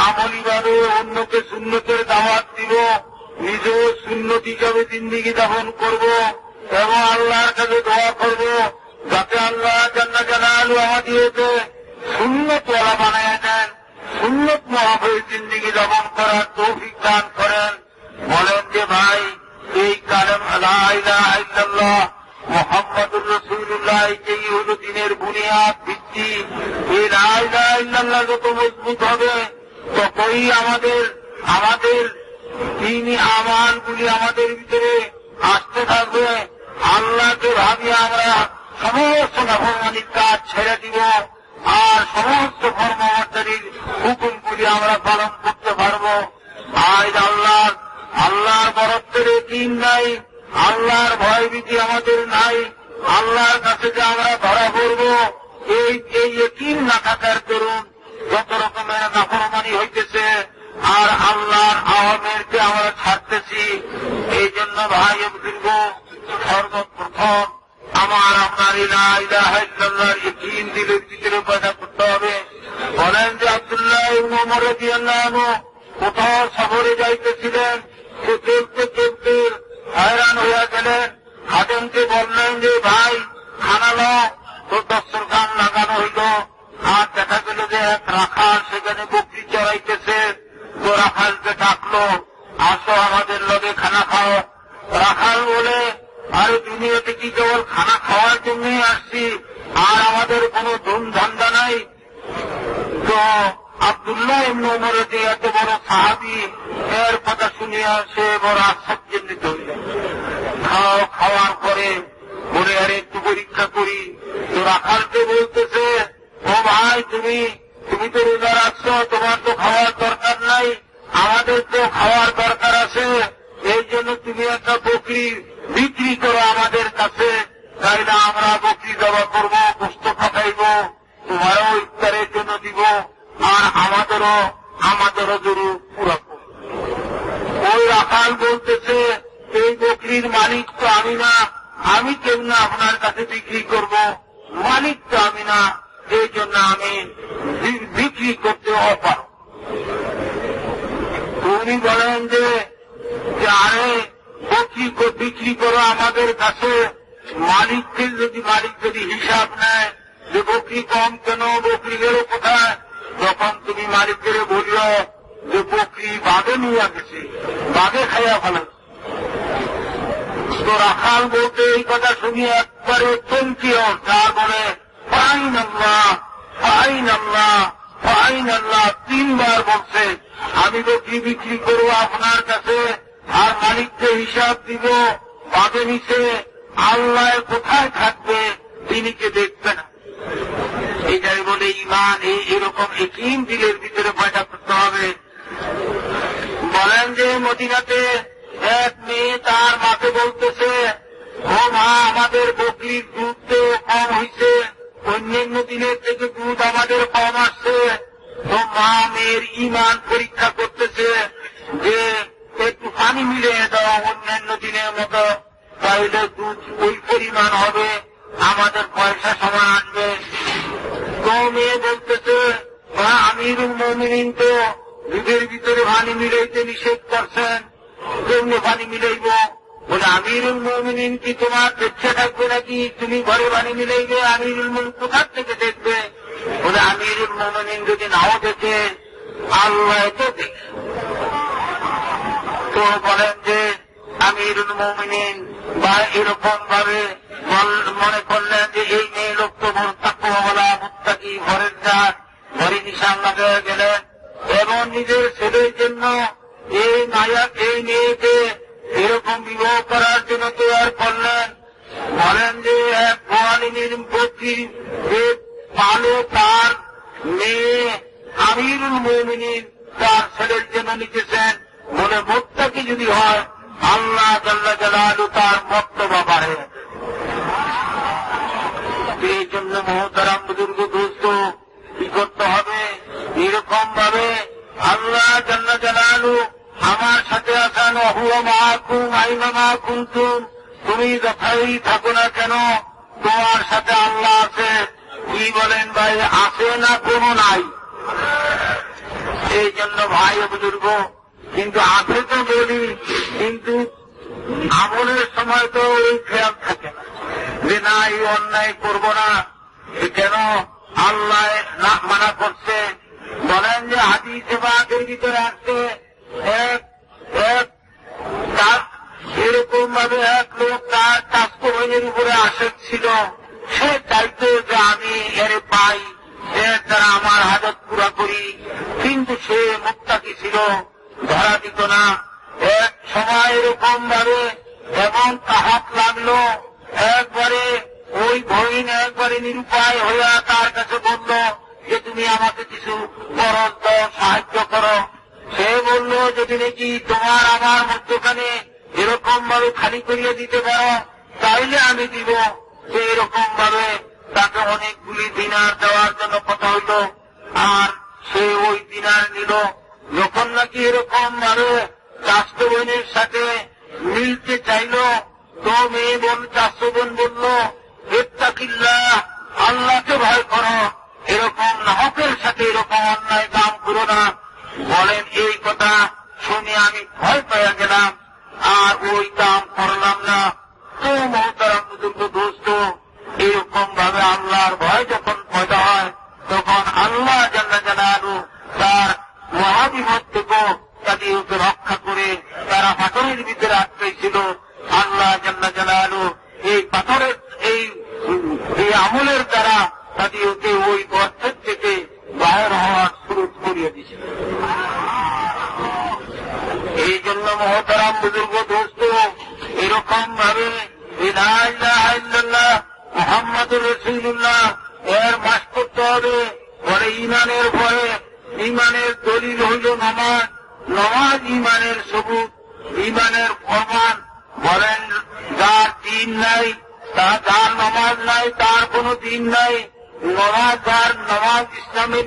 আমলি ভাবে অন্যকে সুন্নতের দাওয়াত দিব, নিজেও সুন্নত হিসাবে জিন্দেগি যাপন করব এবং আল্লাহর কাছে দোয়া করব যাতে আল্লাহ জাল্লা জালালু আমাদেরকে সুন্নতওয়ালা বানায় দেন, সুন্নত মহাভয়ে জিন্দেগি যাপন করার তৌফিক দান করেন। বলেন যে ভাই, এই কালেম লা ইলাহা ইল্লাল্লাহ মুহাম্মাদুর রাসূলুল্লাহ এই হলো দ্বীনের বুনিয়াদ, ভিত্তি। এই লা ইলাহা ইল্লাল্লাহ যত মজবুত হবে ততই আমাদের দ্বীনি আমালগুলি আমাদের ভিতরে আসতে থাকবে। আল্লাহকে ভাবিয়ে আমরা সমস্ত নাফরমানির কাজ ছেড়ে দিব আর সমস্ত কর্মচারীর হুকুমগুলি আমরা পালন করতে পারব। আজ আল্লাহর বরত্বের দিন নাই, আল্লাহর ভয়ভীতি আমাদের নাই। আল্লাহর কাছে যে আমরা ধরা পড়ব এই ইকিন না থাকার দরুন যত রকমের নাফরমানি হইতেছে আর আল্লাহর আওয়ামেরকে আমরা ছাড়তেছি। এই জন্য ভাই বুজুর্গ, সর্বপ্রথম আপনার লা ইলাহা ইল্লাল্লাহর ইকিন দিলের ভিতরে পয়দা করতে হবে। বলেন যে আব্দুল্লাহ ইবনে ওমর রাদিয়াল্লাহু আনহু কোথাও সফরে যাইতেছিলেন, সে চলতে চলতে হয়রান হইয়া গেলেন। খাদেমকে বললেন যে ভাই খানা লো, তো দস্তরখান লাগানো হইল। আর দেখা গেল যে এক রাখাল সেখানে বকরি চড়াইতেছে। তো রাখালকে ডাকলো, আসো আমাদের লগে খানা খাও। রাখাল বলে, আরে দুনিয়াতে কি কেবল খানা খাওয়ার জন্যই আসছি, আর আমাদের কোনো ধুম ধান্দা নাই? তো আব্দুল্লাহ ইবনে ওমর যে এত বড় সাহাবী, এর কথা শুনিয়া সে বড় আশ্চর্যান্বিত হইলেন। খাওয়ার পরে বলে, আরে একটু পরীক্ষা করি। তো রাখালকে বলতেছে, ও ভাই তুমি তো রোজা রাখছো, তোমার তো খাওয়ার দরকার নাই, আমাদের তো খাওয়ার দরকার আছে। এই জন্য তুমি একটা বকরি বিক্রি করো আমাদের কাছে, তাইলে আমরা বকরি জবা করবো, গোশত পাঠাইব, তোমারও ইফতারের জন্য দিব আর আমাদেরও জরু পুরা করব। ওই রাখাল বলতেছে, এই বকরির মালিক তো আমি না, আমি কেমন আপনার কাছে বিক্রি করব? মালিক তো আমি না, এই জন্য আমি বিক্রি করতে অপারগ। উনি বলেন যে আরে বিক্রি করো আমাদের কাছে, মালিক যদি হিসাব নেয় যে বকরি কম কেন, বকরি গেল কোথায়, তখন তুমি মালিকের বলিও যে বকরি বাঘে নিয়ে গেছে, বাঘে খাইয়া ফেলে। তো রাখাল বলতে এই কথা শুনিয়ে একবারে চমকিও, তারপরে fine Allah fine Allah fine আল্লাহ 3 বার বলছে। আমি বকরি বিক্রি করবো আপনার কাছে আর মালিককে হিসাব দিব, বাঘে নিচে আল্লাহ কোথায় থাকবে তিনি কে দেখবে না। এইটাই বলে ইমান। এরকম ইকিন দিলের ভিতরে পয়দা করতে হবে। বলেন যে মদিনাতে এক মেয়ে তার মাকে বলতেছে, ও মা আমাদের বকরির দুধ তো কম হয়েছে, অন্যান্য দিনের থেকে দুধ আমাদের কম আসছে। তো মা মেয়ের ইমান পরীক্ষা করতেছে যে একটু পানি মিলিয়ে দাও অন্যান্য দিনের মতো, তাইলে দুধ ওই পরিমাণ হবে, আমাদের পয়সা সমান আসবে। তো মেয়ে বলতেছে, মা আমিরুল মুমিনিন তো দুধের ভিতরে পানি মিলাইতে নিষেধ করছেন, কেমনে পানি মিলাইব? বলে আমিরুল মুমিনিন কি তোমার দেখতে থাকবে নাকি? তুমি ঘরে পানি মিলাইবে, আমিরুল মুমিনিন কোথার থেকে দেখবে? বলে আমিরুল মুমিনিন যদি নাও দেখে আল্লাহ তো দেখে। তো বলেন যে আমিরুল মুমিনিন বা এরকম ভাবে মনে করলেন যে এই মেয়ে লোক তো বড় তাকওয়াওয়ালা মুত্তাকি, ঘরের কাজ ঘরে নিশান লাগাইয়া গেলেন এবং নিজের ছেলের জন্য এই মেয়েকে এরকম বিবাহ করার জন্য তৈরি করলেন। বলেন যে এক গোয়ালিনীর বকরি পালে তার মেয়ে আমিরুল মুমিনিন তার ছেলের জন্য নিতেছেন। বলে মুত্তাকি যদি হয় আল্লাহ জাল্লা জালালু তার মর্তবা বাড়ে। এই জন্য মহতারাম বুজুর্গ দোস্ত কি করতে হবে? এরকম ভাবে আল্লাহ জাল্লা জালালু আমার সাথে আছেন, হুয়া মাআকুম আইনা মা কুনতুম, তুমি যথাই থাকো না কেন তোমার সাথে আল্লাহ আছে। কি বলেন ভাই, আছে না কোনো নাই? এই জন্য ভাই ও বুজুর্গ, কিন্তু আছে তো বলি, কিন্তু আমলের সময় তো ওই খেয়াল থাকে না যে না এই অন্যায় করব না, কেন আল্লাহ না মানা করছে। বলেন যে হাদিসে পাকের ভিতরে আসছে এরকম ভাবে এক লোক তার চাষতো ভাইয়ের উপরে আশেক ছিল, সে চাইতো যে আমি এর পাই, এর দ্বারা আমার হাজত পুরা করি, কিন্তু সে মুত্তাকি ছিল, ধরা দিত না। এক সময় এরকম ভাবে এমন কাহাত লাগলো, একবারে ওই বহিন একবারে নিরুপায় হইয়া তার কাছে বলল যে তুমি আমাকে কিছু খরচ দাও, সাহায্য করো। সে বলল যদি নাকি তোমার আমার মধ্যখানে এরকম ভাবে খালি করিয়ে দিতে পারো তাইলে আমি দিব। সে এরকম ভাবে তাকে অনেকগুলি দিনার দেওয়ার জন্য কথা হইল, আর সে ওই দিনার নিল। যখন নাকি এরকম ভাবে চাষতো বোনের সাথে মিলতে চাইল, তো মেয়ে চাষতো বোন বলল ইত্তাকিল্লাহ, আল্লাহকে ভয় করো, এরকম হকের সাথে এরকম অন্যায় কাম করো না। বলেন এই কথা শুনে আমি ভয় পেয়ে গেলাম, আর ওই কাম করলাম না। তো মহতারাম বুজুর্গ দোস্ত, এরকম ভাবে আল্লাহর ভয় যখন পয়দা হয় তখন আল্লাহ জাল্লা জালালু তার মহাবিপদ থেকে তাদেরকে রক্ষা করে, তারা পাথরের ভিতরে আটকেছিল, আল্লাহ জাল্লা জালালু এই পাথরের এই আমলের দ্বারা তাদেরকে ওই গর্তের থেকে বাইর হওয়ার শুরু করিয়ে দিয়েছিল। এই জন্য মহতারাম বুজুর্গ দোস্ত, এরকম ভাবে লা ইলাহা ইল্লাল্লাহ মুহাম্মাদুর রাসূলুল্লাহ এর মাস করতে হবে। পরে ইমানের পরে ইমানের দলিল হইল নামাজ, নামাজ ইমানের সবুত, ইমানের প্রমাণ। বলেন যার দিন নাই, যার নামাজ নাই তার কোনো দিন নাই। নামাজ যার নামাজ ইসলামের